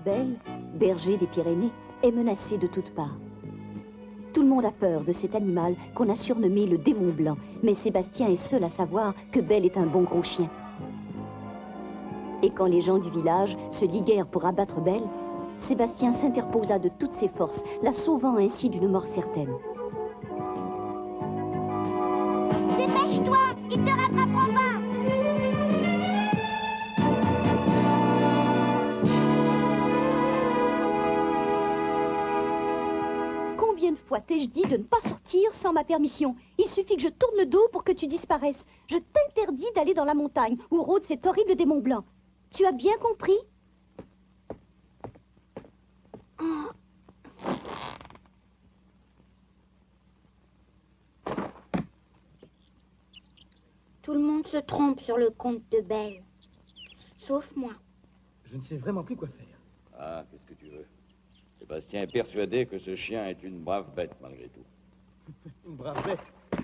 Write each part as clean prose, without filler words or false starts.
Bel, berger des Pyrénées, est menacé de toutes parts. Tout le monde a peur de cet animal qu'on a surnommé le démon blanc, mais Sébastien est seul à savoir que Bel est un bon gros chien. Et quand les gens du village se liguèrent pour abattre Bel, Sébastien s'interposa de toutes ses forces, la sauvant ainsi d'une mort certaine. Dépêche-toi, ils te rattraperont pas. Combien de fois t'ai-je dit de ne pas sortir sans ma permission? Il suffit que je tourne le dos pour que tu disparaisses. Je t'interdis d'aller dans la montagne où rôde cet horrible démon blanc. Tu as bien compris? Tout le monde se trompe sur le compte de Bel. Sauf moi. Je ne sais vraiment plus quoi faire. Ah, qu'est-ce que tu veux? Sébastien est persuadé que ce chien est une brave bête, malgré tout. Une brave bête.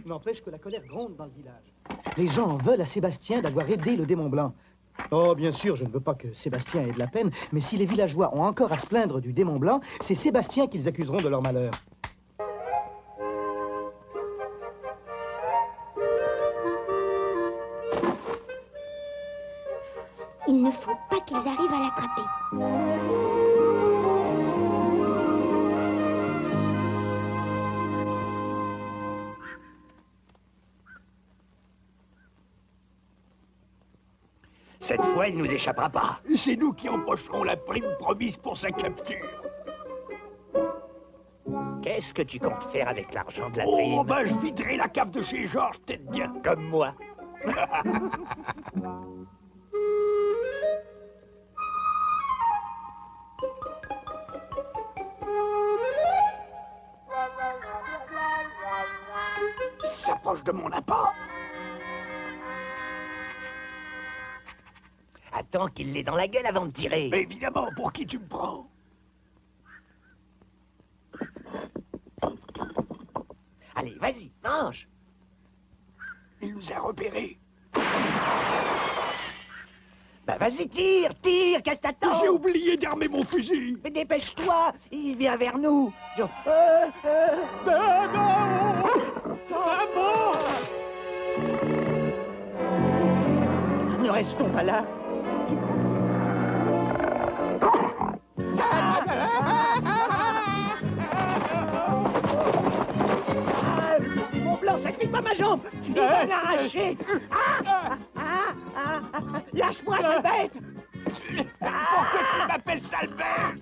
N'empêche que la colère gronde dans le village. Les gens en veulent à Sébastien d'avoir aidé le démon blanc. Oh, bien sûr, je ne veux pas que Sébastien ait de la peine, mais si les villageois ont encore à se plaindre du démon blanc, c'est Sébastien qu'ils accuseront de leur malheur. Il ne faut pas qu'ils arrivent à l'attraper. Cette fois, il nous échappera pas. C'est nous qui empocherons la prime promise pour sa capture. Qu'est-ce que tu comptes faire avec l'argent de la prime? Oh, ben je viderai la cave de chez Georges, peut-être bien. Comme moi. Il s'approche de mon appât. Attends qu'il l'ait dans la gueule avant de tirer. Mais évidemment, pour qui tu me prends? Allez, vas-y, mange. Il nous a repérés. Bah vas-y, tire, qu'est-ce que t'attends? J'ai oublié d'armer mon fusil. Mais dépêche-toi, il vient vers nous. Non. Ne restons pas là. Ah, mon blanc, ça clique pas ma jambe. Il va m'arracher. Lâche-moi, sale bête. Pourquoi tu m'appelles sale bête?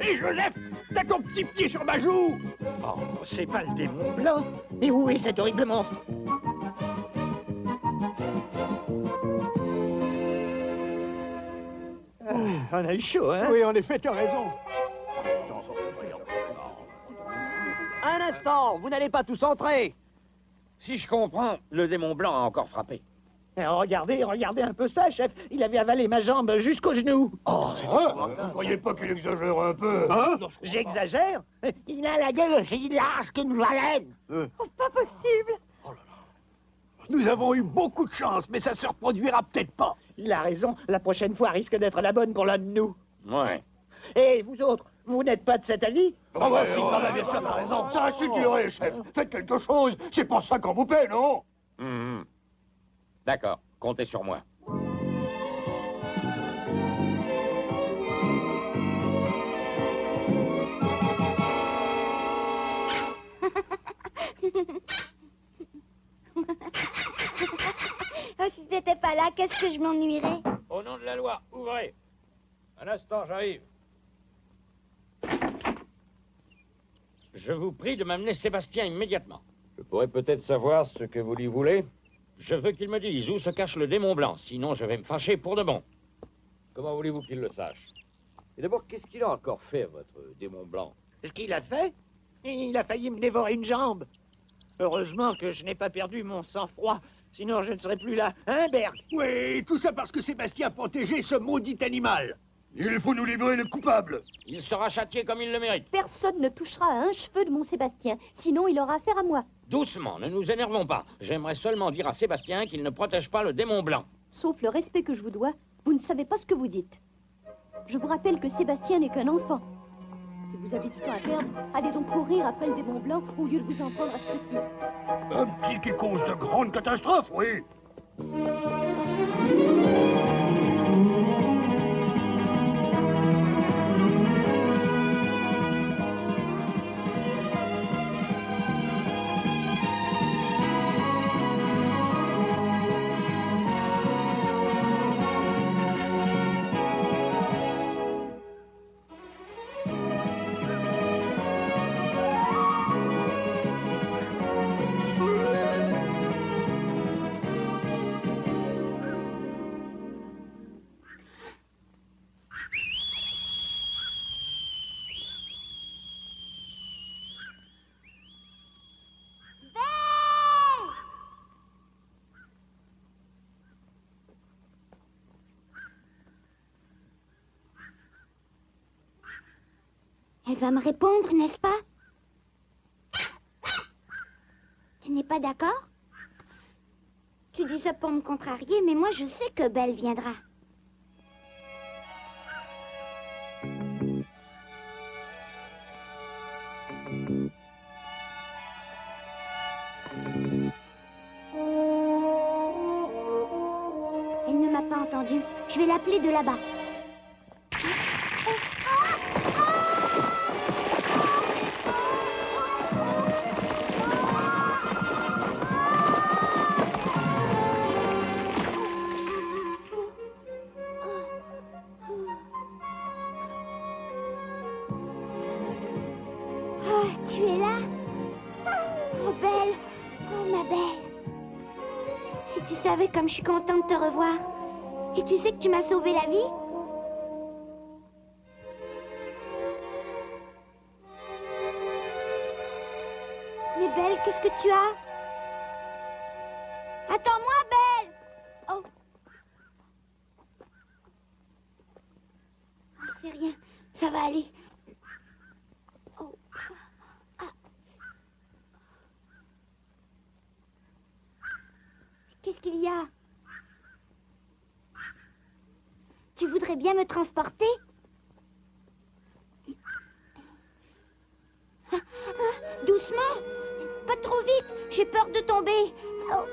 Et Joseph, t'as ton petit pied sur ma joue. Oh, c'est pas le démon blanc. Et où est cet horrible monstre? On a eu chaud, hein? Oui, en effet, t'as raison. Un instant, vous n'allez pas tous entrer. Si je comprends, le démon blanc a encore frappé. Regardez un peu ça, chef. Il avait avalé ma jambe jusqu'au genou. Oh, c'est vrai. Vous ne croyez pas qu'il exagère un peu? Hein? J'exagère? Il a la gueule aussi large qu'une baleine. Oh, pas possible. Nous avons eu beaucoup de chance, mais ça se reproduira peut-être pas. Il a raison. La prochaine fois risque d'être la bonne pour l'un de nous. Ouais. Et vous autres, vous n'êtes pas de cet avis? Ah bah si, quand même, bien sûr, t'as raison. Ça a su durer, chef. Faites quelque chose. C'est pour ça qu'on vous paie, non? D'accord, comptez sur moi. Oh, si t'étais pas là, qu'est-ce que je m'ennuierais? Au nom de la loi, ouvrez. Un instant, j'arrive. Je vous prie de m'amener Sébastien immédiatement. Je pourrais peut-être savoir ce que vous lui voulez? Je veux qu'il me dise où se cache le démon blanc, sinon je vais me fâcher pour de bon. Comment voulez-vous qu'il le sache? Et d'abord, qu'est-ce qu'il a encore fait, votre démon blanc? Ce qu'il a fait? Il a failli me dévorer une jambe. Heureusement que je n'ai pas perdu mon sang-froid, sinon je ne serais plus là, hein, Berg? Oui, tout ça parce que Sébastien a protégé ce maudit animal. Il faut nous livrer le coupable. Il sera châtié comme il le mérite. Personne ne touchera à un cheveu de mon Sébastien, sinon il aura affaire à moi. Doucement, ne nous énervons pas. J'aimerais seulement dire à Sébastien qu'il ne protège pas le démon blanc. Sauf le respect que je vous dois, vous ne savez pas ce que vous dites. Je vous rappelle que Sébastien n'est qu'un enfant. Si vous avez du temps à perdre, allez donc courir après le démon blanc au lieu de vous en prendre à ce petit. Un petit qui cause de grandes catastrophes, oui. Elle va me répondre, n'est-ce pas? Tu n'es pas d'accord? Tu dis ça pour me contrarier, mais moi je sais que Belle viendra. Elle ne m'a pas entendu. Je vais l'appeler de là-bas. Tu es là? Oh, Belle! Oh, ma Belle! Si tu savais comme je suis contente de te revoir. Et tu sais que tu m'as sauvé la vie? Mais Belle, qu'est-ce que tu as? Attends-moi, Belle! Oh! Oh, c'est rien. Ça va aller. Qu'est-ce qu'il y a? Tu voudrais bien me transporter? Doucement! Pas trop vite! J'ai peur de tomber! Oh.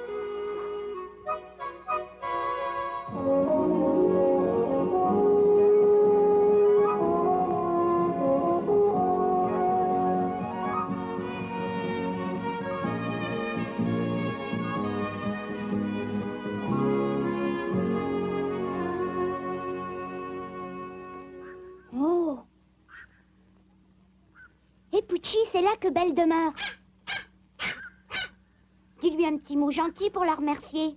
Pucci, c'est là que Belle demeure. Dis-lui un petit mot gentil pour la remercier.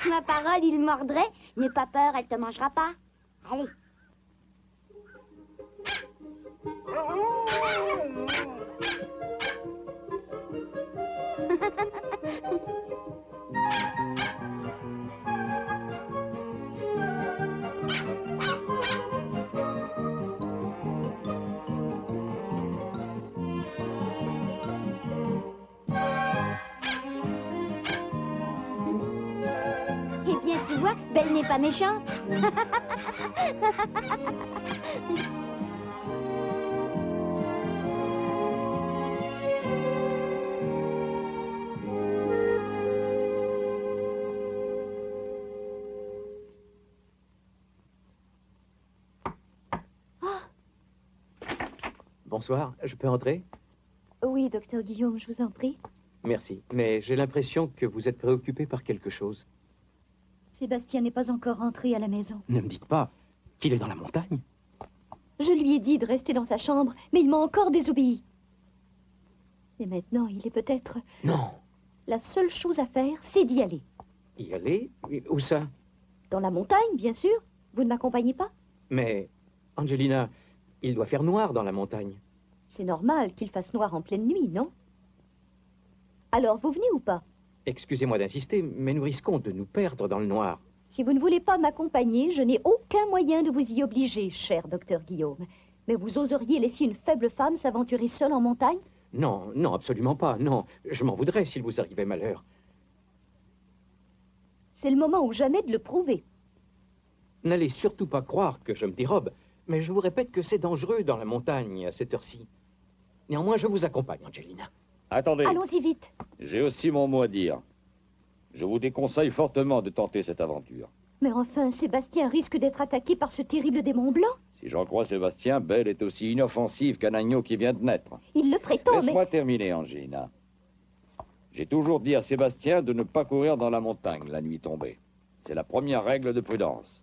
Ma parole, il mordrait. N'aie pas peur, elle te mangera pas. Allez. Eh bien, tu vois, Belle n'est pas méchante. Bonsoir, je peux entrer? Oui, docteur Guillaume, je vous en prie. Merci, mais j'ai l'impression que vous êtes préoccupé par quelque chose. Sébastien n'est pas encore rentré à la maison. Ne me dites pas qu'il est dans la montagne. Je lui ai dit de rester dans sa chambre, mais il m'a encore désobéi. Et maintenant, il est peut-être... Non. La seule chose à faire, c'est d'y aller. Y aller? Où ça? Dans la montagne, bien sûr. Vous ne m'accompagnez pas? Mais, Angelina, il doit faire noir dans la montagne. C'est normal qu'il fasse noir en pleine nuit, non? Alors, vous venez ou pas? Excusez-moi d'insister, mais nous risquons de nous perdre dans le noir. Si vous ne voulez pas m'accompagner, je n'ai aucun moyen de vous y obliger, cher docteur Guillaume. Mais vous oseriez laisser une faible femme s'aventurer seule en montagne? Non, non, absolument pas, non. Je m'en voudrais s'il vous arrivait malheur. C'est le moment ou jamais de le prouver. N'allez surtout pas croire que je me dérobe, mais je vous répète que c'est dangereux dans la montagne à cette heure-ci. Néanmoins, je vous accompagne, Angelina. Attendez, Allons-y vite. j'ai aussi mon mot à dire. Je vous déconseille fortement de tenter cette aventure. Mais enfin, Sébastien risque d'être attaqué par ce terrible démon blanc. Si j'en crois Sébastien, Belle est aussi inoffensive qu'un agneau qui vient de naître. Il le prétend, mais... Laisse-moi terminer, Angelina. J'ai toujours dit à Sébastien de ne pas courir dans la montagne la nuit tombée. C'est la première règle de prudence.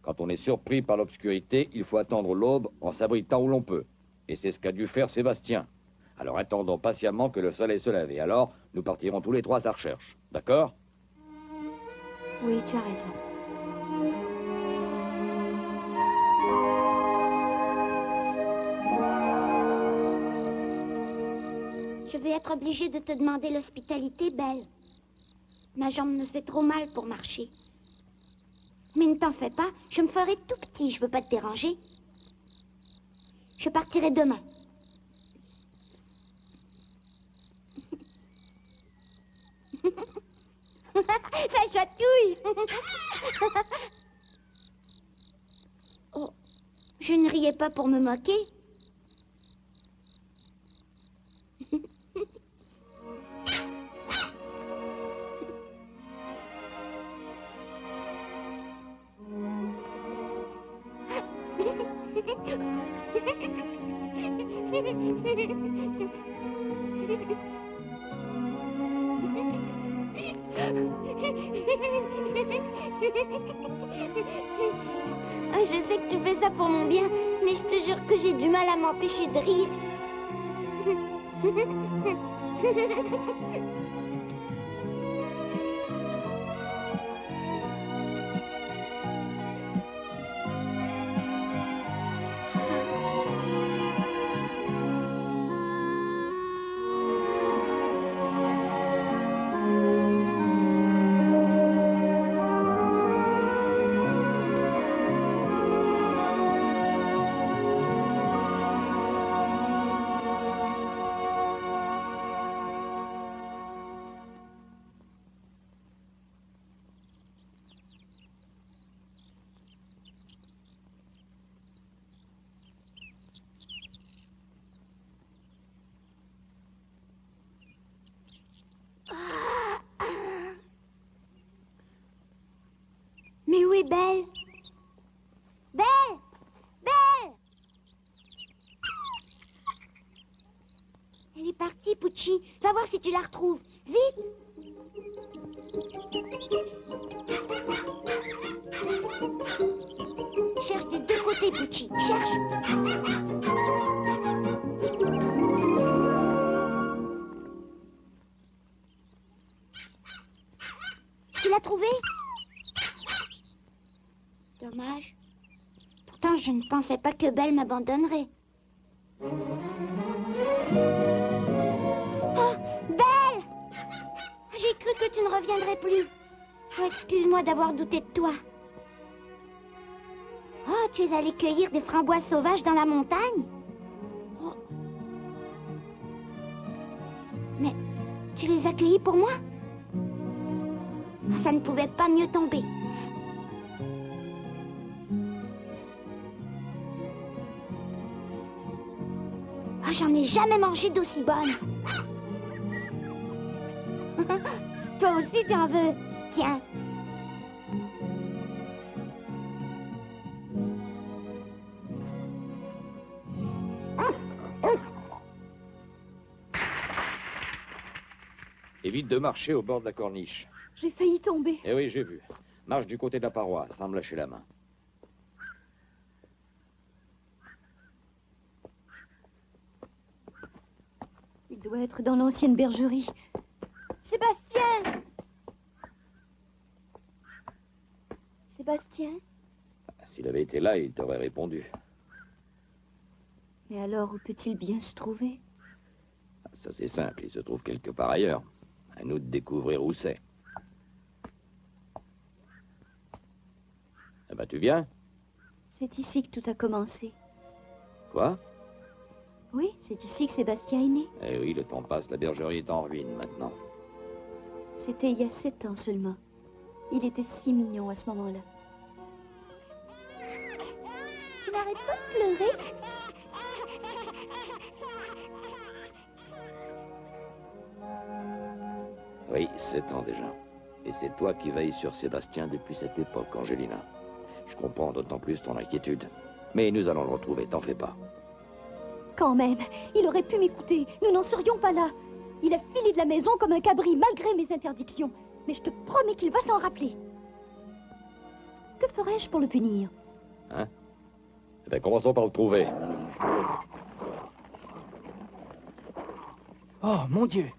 Quand on est surpris par l'obscurité, il faut attendre l'aube en s'abritant où l'on peut. Et c'est ce qu'a dû faire Sébastien. Alors attendons patiemment que le soleil se lève. Et alors, nous partirons tous les trois à sa recherche. D'accord? Oui, tu as raison. Je vais être obligée de te demander l'hospitalité, Belle. Ma jambe me fait trop mal pour marcher. Mais ne t'en fais pas, je me ferai tout petit, je veux pas te déranger. Je partirai demain. Ça chatouille. Oh, je ne riais pas pour me moquer. Je sais que tu fais ça pour mon bien, mais je te jure que j'ai du mal à m'empêcher de rire. Mais où est Belle? Belle! Belle! Elle est partie, Pucci. Va voir si tu la retrouves. Vite! Cherche des deux côtés, Pucci. Cherche! Tu l'as trouvée? Dommage. Pourtant, je ne pensais pas que Belle m'abandonnerait. Oh, Belle! J'ai cru que tu ne reviendrais plus. Oh, excuse-moi d'avoir douté de toi. Oh, tu es allée cueillir des framboises sauvages dans la montagne? Oh. Mais tu les as cueillies pour moi? Ça ne pouvait pas mieux tomber. Oh, j'en ai jamais mangé d'aussi bonne. Toi aussi, tu en veux. Tiens. Évite de marcher au bord de la corniche. J'ai failli tomber. Eh oui, j'ai vu. Marche du côté de la paroi, sans me lâcher la main. Il doit être dans l'ancienne bergerie. Sébastien! Sébastien? S'il avait été là, il t'aurait répondu. Et alors, où peut-il bien se trouver? Ça, c'est simple, il se trouve quelque part ailleurs. À nous de découvrir où c'est. Eh ben, tu viens? C'est ici que tout a commencé. Quoi? Oui, c'est ici que Sébastien est né. Eh oui, le temps passe, la bergerie est en ruine maintenant. C'était il y a 7 ans seulement. Il était si mignon à ce moment-là. Tu n'arrêtes pas de pleurer? Oui, 7 ans déjà. Et c'est toi qui veilles sur Sébastien depuis cette époque, Angelina. Je comprends d'autant plus ton inquiétude. Mais nous allons le retrouver, t'en fais pas. Quand même, il aurait pu m'écouter. Nous n'en serions pas là. Il a filé de la maison comme un cabri, malgré mes interdictions. Mais je te promets qu'il va s'en rappeler. Que ferais-je pour le punir? Hein? Eh bien, commençons par le trouver. Oh, mon Dieu!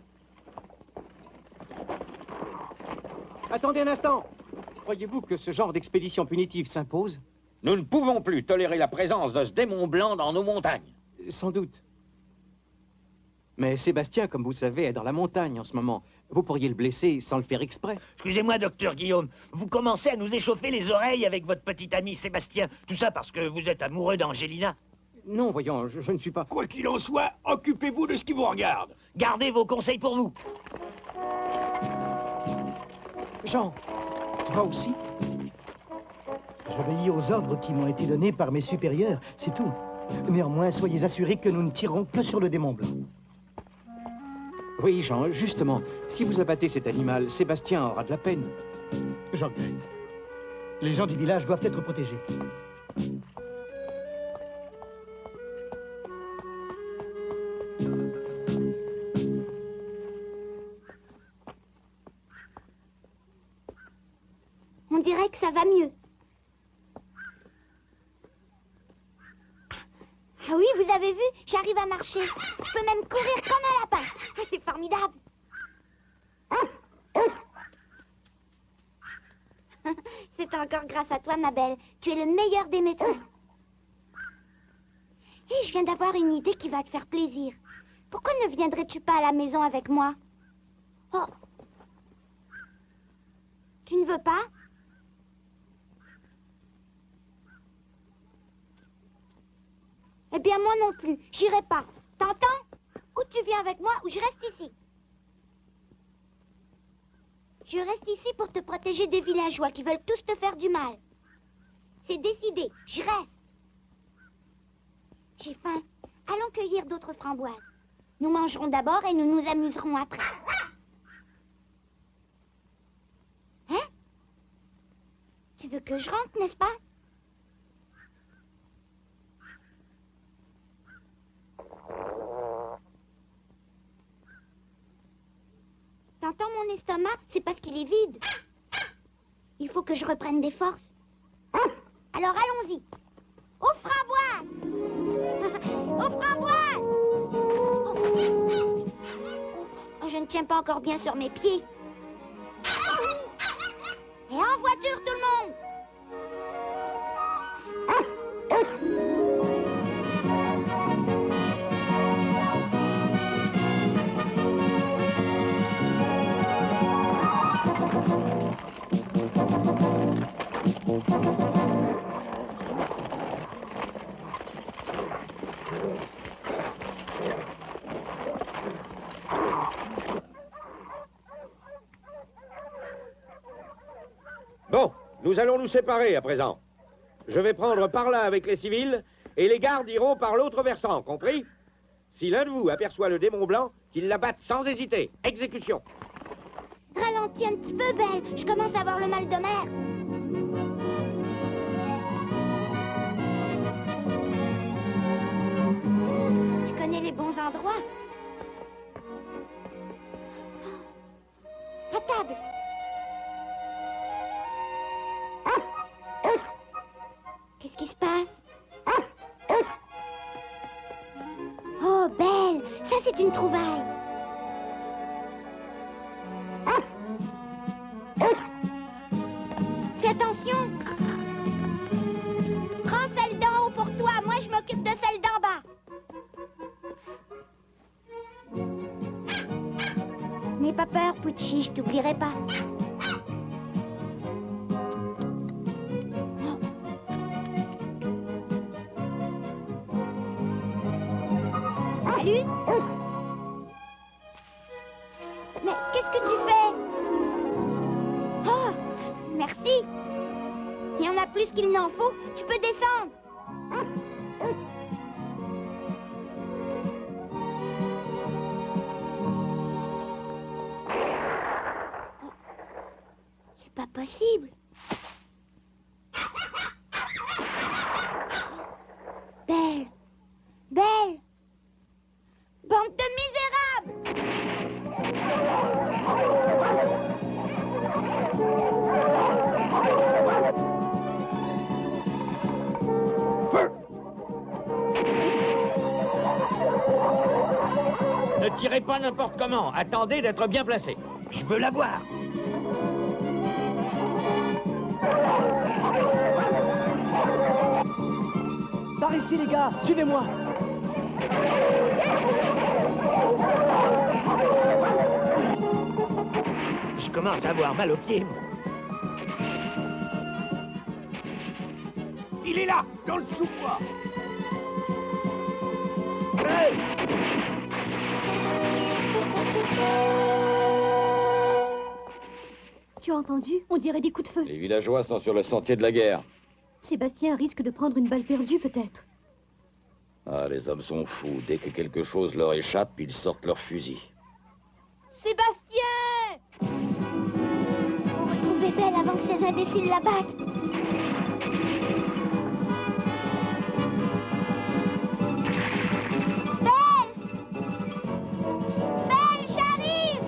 Attendez un instant. Croyez-vous que ce genre d'expédition punitive s'impose? Nous ne pouvons plus tolérer la présence de ce démon blanc dans nos montagnes. Sans doute. Mais Sébastien, comme vous savez, est dans la montagne en ce moment. Vous pourriez le blesser sans le faire exprès. Excusez-moi, docteur Guillaume, vous commencez à nous échauffer les oreilles avec votre petit ami Sébastien. Tout ça parce que vous êtes amoureux d'Angelina. Non, voyons, je ne suis pas... Quoi qu'il en soit, occupez-vous de ce qui vous regarde. Gardez vos conseils pour vous. Jean, toi aussi? J'obéis aux ordres qui m'ont été donnés par mes supérieurs, c'est tout. Néanmoins, soyez assurés que nous ne tirons que sur le démon blanc. Oui, Jean, justement, si vous abattez cet animal, Sébastien aura de la peine. J'en regrette. Les gens du village doivent être protégés. On dirait que ça va mieux. Ah oui, vous avez vu, j'arrive à marcher. Je peux même courir comme un lapin. Ah, c'est formidable. C'est encore grâce à toi, ma belle. Tu es le meilleur des médecins. Et je viens d'avoir une idée qui va te faire plaisir. Pourquoi ne viendrais-tu pas à la maison avec moi? Oh. Tu ne veux pas? Eh bien, moi non plus. J'irai pas. T'entends? Ou tu viens avec moi, ou je reste ici. Je reste ici pour te protéger des villageois qui veulent tous te faire du mal. C'est décidé. Je reste. J'ai faim. Allons cueillir d'autres framboises. Nous mangerons d'abord et nous nous amuserons après. Hein? Tu veux que je rentre, n'est-ce pas? T'entends mon estomac? C'est parce qu'il est vide. Il faut que je reprenne des forces. Alors allons-y. Aux framboises! Aux framboises! Oh, je ne tiens pas encore bien sur mes pieds. Et en voiture, tout le monde! Bon, nous allons nous séparer à présent. Je vais prendre par là avec les civils et les gardes iront par l'autre versant, compris? Si l'un de vous aperçoit le démon blanc, qu'il l'abatte sans hésiter. Exécution. Ralentis un petit peu, Belle. Je commence à avoir le mal de mer. Tu connais les bons endroits? À table. Qu'est-ce qui se passe? Oh, Belle, ça c'est une trouvaille. Fais attention. Prends celle d'en haut pour toi, moi je m'occupe de celle d'en bas. N'aie pas peur, Pucci, je t'oublierai pas. Salut. Mais qu'est-ce que tu fais? Oh, puisqu'il n'en faut, tu peux descendre. C'est pas possible. Belle, Belle, bande de misérables! Feu! Ne tirez pas n'importe comment. Attendez d'être bien placé. Je veux la voir. Par ici, les gars, suivez-moi. Je commence à avoir mal aux pieds. Il est là, dans le sous-bois. Hey! Tu as entendu? On dirait des coups de feu. Les villageois sont sur le sentier de la guerre. Sébastien risque de prendre une balle perdue, peut-être. Ah, les hommes sont fous. Dès que quelque chose leur échappe, ils sortent leurs fusils. Sébastien! Faut retrouver Belle avant que ces imbéciles la battent. Belle! Belle, j'arrive!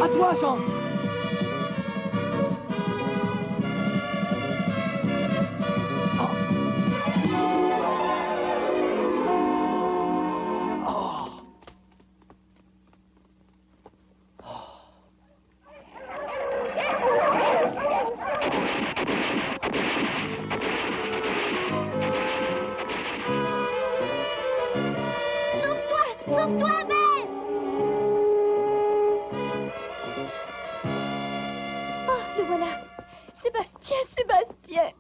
À toi, Jean. Sauve-toi, Belle! Oh, le voilà. Sébastien, Sébastien.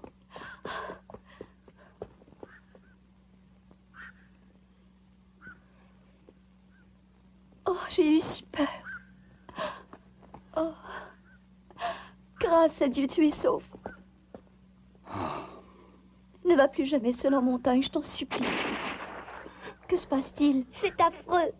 Oh, j'ai eu si peur. Oh. Grâce à Dieu, tu es sauf. Ne va plus jamais seul en montagne, je t'en supplie. Que se passe-t-il? C'est affreux.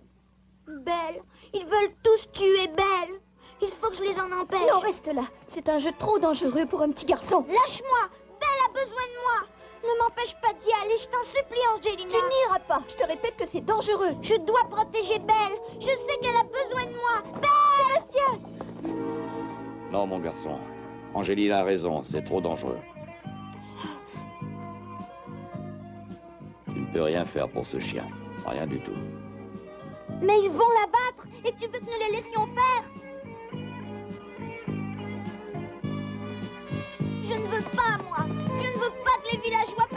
Belle, ils veulent tous tuer Belle. Il faut que je les en empêche. Non, reste là. C'est un jeu trop dangereux pour un petit garçon. Lâche-moi. Belle a besoin de moi. Ne m'empêche pas d'y aller, je t'en supplie, Angelina. Tu n'iras pas. Je te répète que c'est dangereux. Je dois protéger Belle. Je sais qu'elle a besoin de moi. Belle! Sébastien! Non, mon garçon. Angélina a raison, c'est trop dangereux. Tu ne peux rien faire pour ce chien. Rien du tout. Mais ils vont la battre et tu veux que nous les laissions faire? Je ne veux pas, moi. Je ne veux pas que les villageois